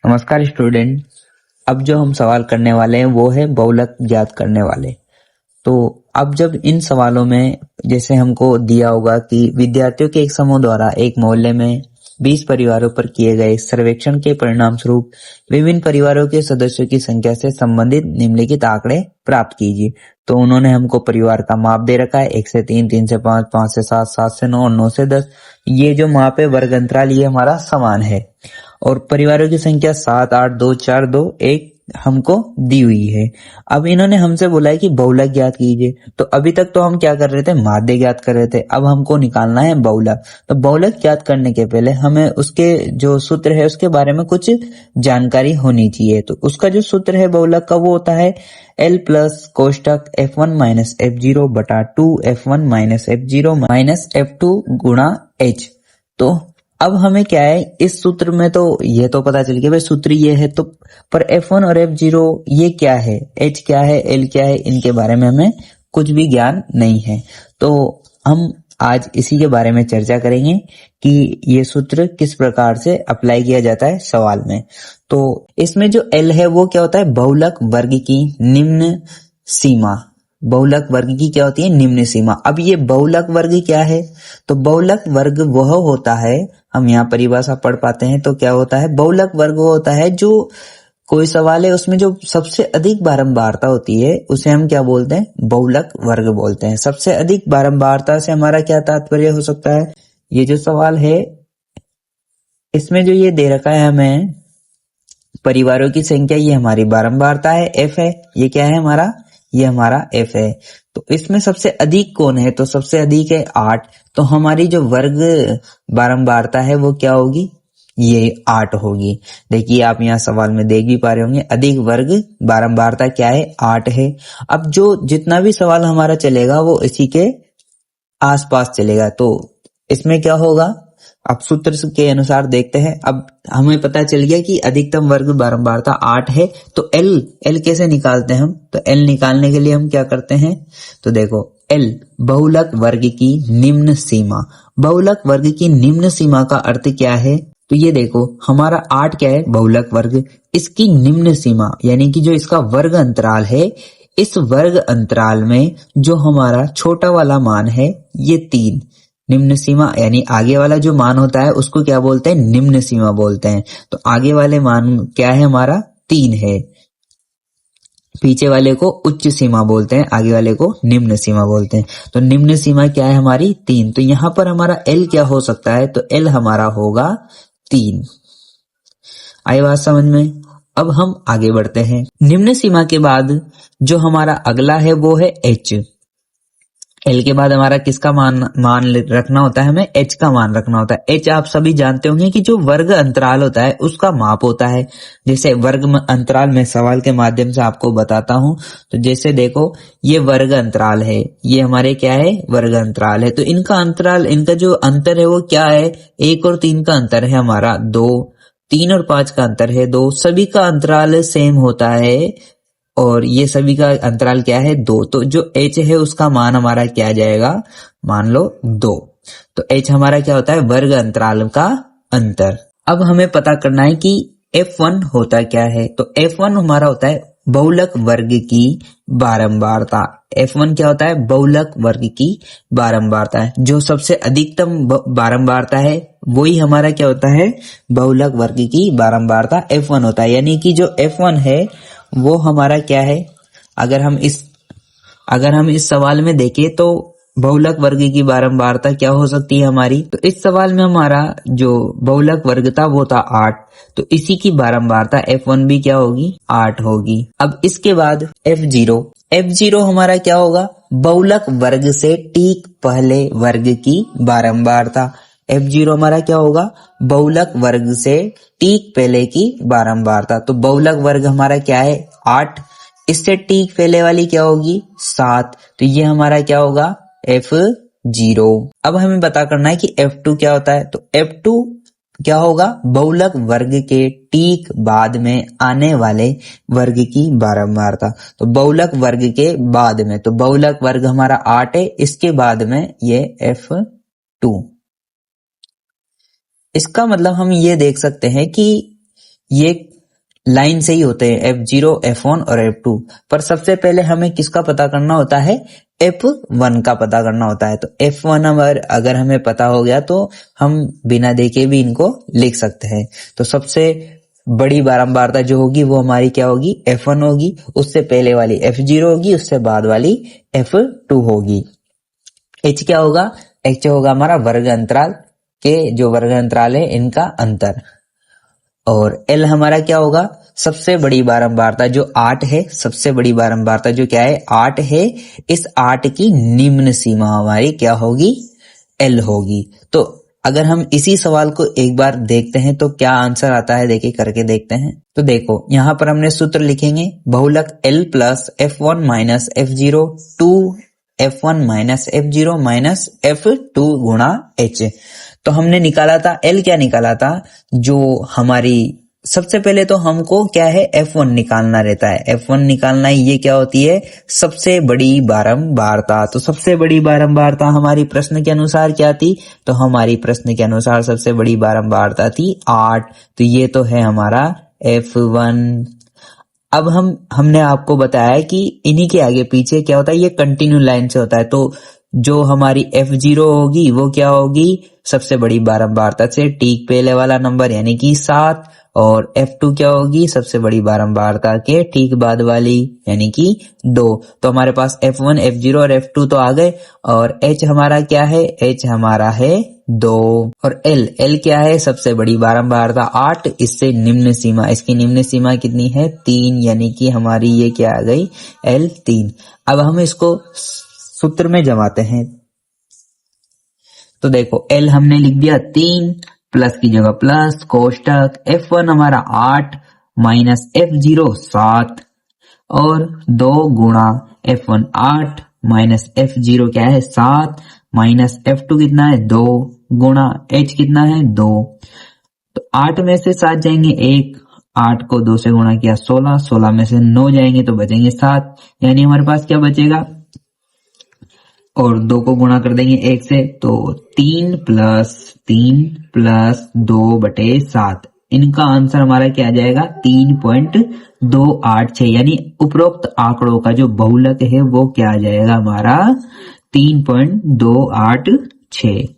नमस्कार स्टूडेंट। अब जो हम सवाल करने वाले हैं वो है बहुलक ज्ञात करने वाले। तो अब जब इन सवालों में जैसे हमको दिया होगा कि विद्यार्थियों के एक समूह द्वारा एक मोहल्ले में 20 परिवारों पर किए गए सर्वेक्षण के परिणाम स्वरूप विभिन्न परिवारों के सदस्यों की संख्या से संबंधित निम्नलिखित आंकड़े प्राप्त कीजिए। तो उन्होंने हमको परिवार का माप दे रखा है 1 से 3, 3 से 5, 5 से 7, 7 से 9 और 9 से 10। ये जो माप है वर्ग अंतराल ये हमारा समान है और परिवारों की संख्या 7, 8, 2, 4, 2, 1 हमको दी हुई है। अब इन्होंने हमसे बोला है कि बहुलक ज्ञात कीजिए। तो अभी तक तो हम क्या कर रहे थे, माध्य ज्ञात कर रहे थे। अब हमको निकालना है बहुलक। तो बहुलक ज्ञात करने के पहले हमें उसके जो सूत्र है उसके बारे में कुछ जानकारी होनी चाहिए। तो उसका जो सूत्र है बहुलक का वो होता है L plus कोष्टक F1 minus F0 बटा 2 F1 minus F0 minus F2 गुणा H। तो अब हमें क्या है, इस सूत्र में तो ये तो पता चल गया भाई सूत्र ये है, तो पर F1 और F0 ये क्या है, H क्या है, L क्या है, इनके बारे में हमें कुछ भी ज्ञान नहीं है। तो हम आज इसी के बारे में चर्चा करेंगे कि ये सूत्र किस प्रकार से अप्लाई किया जाता है सवाल में। तो इसमें जो L है वो क्या होता है, बहुलक वर्ग की निम्न सीमा। बहुलक वर्ग की क्या होती है, निम्न सीमा। अब ये बहुलक वर्ग क्या है, तो बहुलक वर्ग वह होता है, हम यहाँ परिभाषा पढ़ पाते हैं तो क्या होता है, बहुलक वर्ग वो होता है जो कोई सवाल है उसमें जो सबसे अधिक बारंबारता होती है उसे हम क्या बोलते हैं, बहुलक वर्ग बोलते हैं। सबसे अधिक बारंबारता से हमारा क्या तात्पर्य हो सकता है, ये जो सवाल है इसमें जो ये दे रखा है हमें परिवारों की संख्या, ये हमारी बारंबारता है, F है, ये क्या है हमारा, ये हमारा F है। तो इसमें सबसे अधिक कौन है, तो सबसे अधिक है 8। तो हमारी जो वर्ग बारंबारता है वो क्या होगी, ये 8 होगी। देखिए आप यहाँ सवाल में देख भी पा रहे होंगे, अधिक वर्ग बारंबारता क्या है, 8 है। अब जो जितना भी सवाल हमारा चलेगा वो इसी के आसपास चलेगा। तो इसमें क्या होगा, अब सूत्र के अनुसार देखते हैं। अब हमें पता चल गया कि अधिकतम वर्ग बारंबारता 8 है। तो L कैसे निकालते हैं हम, तो L निकालने के लिए हम क्या करते हैं, तो देखो L बहुलक वर्ग की निम्न सीमा। बहुलक वर्ग की निम्न सीमा का अर्थ क्या है, तो ये देखो हमारा 8 क्या है, बहुलक वर्ग, इसकी निम्न सीमा यानी कि जो इसका वर्ग अंतराल है, इस वर्ग अंतराल में जो हमारा छोटा वाला मान है ये 3, निम्न सीमा यानी आगे वाला जो मान होता है उसको क्या बोलते हैं, निम्न सीमा बोलते हैं। तो आगे वाले मान क्या है हमारा, 3 है, पीछे वाले को उच्च सीमा बोलते हैं, आगे वाले को निम्न सीमा बोलते हैं। तो निम्न सीमा क्या है हमारी, 3। तो यहाँ पर हमारा L क्या हो सकता है, तो L हमारा होगा 3। आई बात समझ में। अब हम आगे बढ़ते हैं। निम्न सीमा के बाद जो हमारा अगला है वो है H। L के बाद हमारा किसका मान रखना होता है, हमें H का मान रखना होता है। H आप सभी जानते होंगे कि जो वर्ग अंतराल होता है उसका माप होता है। जैसे वर्ग अंतराल में सवाल के माध्यम से आपको बताता हूं। तो जैसे देखो ये वर्ग अंतराल है, ये हमारे क्या है, वर्ग अंतराल है। तो इनका अंतराल, इनका जो अंतर है वो क्या है, 1 और 3 का अंतर है हमारा 2, 3 और 5 का अंतर है 2। सभी का अंतराल सेम होता है और ये सभी का अंतराल क्या है, 2। तो जो H है उसका मान हमारा क्या आ जाएगा, मान लो 2। तो H हमारा क्या होता है, वर्ग अंतराल का अंतर। अब हमें पता करना है कि F1 होता क्या है। तो F1 हमारा होता है बहुलक वर्ग की बारंबारता। F1 क्या होता है, बहुलक वर्ग की बारंबारता है। जो सबसे अधिकतम बारंबारता है वही हमारा क्या होता है, बहुलक वर्ग की बारंबारता F1 होता है। यानी कि जो F1 है वो हमारा क्या है, अगर हम इस सवाल में देखें तो बहुलक वर्ग की बारंबारता क्या हो सकती है हमारी, तो इस सवाल में हमारा जो बहुलक वर्ग था वो था 8। तो इसी की बारंबारता F1 भी क्या होगी, 8 होगी। अब इसके बाद F0 हमारा क्या होगा, बहुलक वर्ग से ठीक पहले वर्ग की बारंबारता। F0 हमारा क्या होगा, बहुलक वर्ग से ठीक पहले की बारंबारता। तो बहुलक वर्ग हमारा क्या है, 8, इससे ठीक पहले वाली क्या होगी, 7। तो ये हमारा क्या होगा, F0। अब हमें पता करना है कि F2 क्या होता है। तो F2 क्या होगा, बहुलक वर्ग के ठीक बाद में आने वाले वर्ग की बारंबारता। तो बहुलक वर्ग के बाद में, तो बहुलक वर्ग हमारा 8 है, इसके बाद में ये F2। इसका मतलब हम ये देख सकते हैं कि ये लाइन से ही होते हैं, F0, F1 और F2। पर सबसे पहले हमें किसका पता करना होता है, F1 का पता करना होता है। तो F1 अगर हमें पता हो गया तो हम बिना देखे भी इनको लिख सकते हैं। तो सबसे बड़ी बारंबारता जो होगी वो हमारी क्या होगी, F1 होगी, उससे पहले वाली F0 होगी, उससे बाद वाली F2 होगी। H क्या होगा, H होगा हमारा वर्ग अंतराल के, जो वर्ग अंतराल है इनका अंतर। और L हमारा क्या होगा, सबसे बड़ी बारंबारता जो 8 है, सबसे बड़ी बारंबारता जो क्या है 8 है, इस 8 की निम्न सीमा हमारी क्या होगी, L होगी। तो अगर हम इसी सवाल को एक बार देखते हैं तो क्या आंसर आता है, देखिए करके देखते हैं। तो देखो यहाँ पर हमने सूत्र लिखेंगे, बहुलक L plus F1 minus F0 two F1 minus F0 minus F2 गुणा H। तो हमने निकाला था L, क्या निकाला था, जो हमारी सबसे पहले तो हमको क्या है F1 निकालना रहता है, F1 निकालना ही, ये क्या होती है, सबसे बड़ी बारंबारता। तो सबसे बड़ी बारंबारता हमारी प्रश्न के अनुसार क्या थी, तो हमारी प्रश्न के अनुसार सबसे बड़ी बारंबारता थी 8। तो ये तो है हमारा F1। अब हमने आपको बताया कि इन्हीं के आगे पीछे क्या होता है, ये कंटिन्यू लाइन से होता है। तो जो हमारी F0 होगी वो क्या होगी, सबसे बड़ी बारंबारता से ठीक पहले वाला नंबर यानी कि 7, और F2 क्या होगी, सबसे बड़ी बारंबारता के ठीक बाद वाली यानी कि 2। तो हमारे पास F1, F0 और F2 तो आ गए। और H हमारा क्या है, H हमारा है 2। और L क्या है, सबसे बड़ी बारंबारता 8, इससे निम्न सीमा, इसकी निम्न सीमा कितनी है 3, यानी कि हमारी ये क्या आ गई, L3। अब हम इसको सूत्र में जमाते हैं। तो देखो L हमने लिख दिया 3, प्लस की जगह प्लस, कोष्टक F1 हमारा 8 माइनस F0 7, और 2 गुणा F1 8 माइनस F0 क्या है 7, माइनस F2 कितना है 2, गुणा H कितना है 2। तो 8 में से 7 जाएंगे 1, 8 को 2 से गुणा किया 16, 16 में से 9 जाएंगे तो बचेंगे 7, यानी हमारे पास क्या बचेगा, और 2 को गुणा कर देंगे 1 से, तो 3 प्लस 2 बटे 7। इनका आंसर हमारा क्या आ जाएगा, 3.286, यानी उपरोक्त आंकड़ों का जो बहुलक है वो क्या आ जाएगा हमारा 3.286।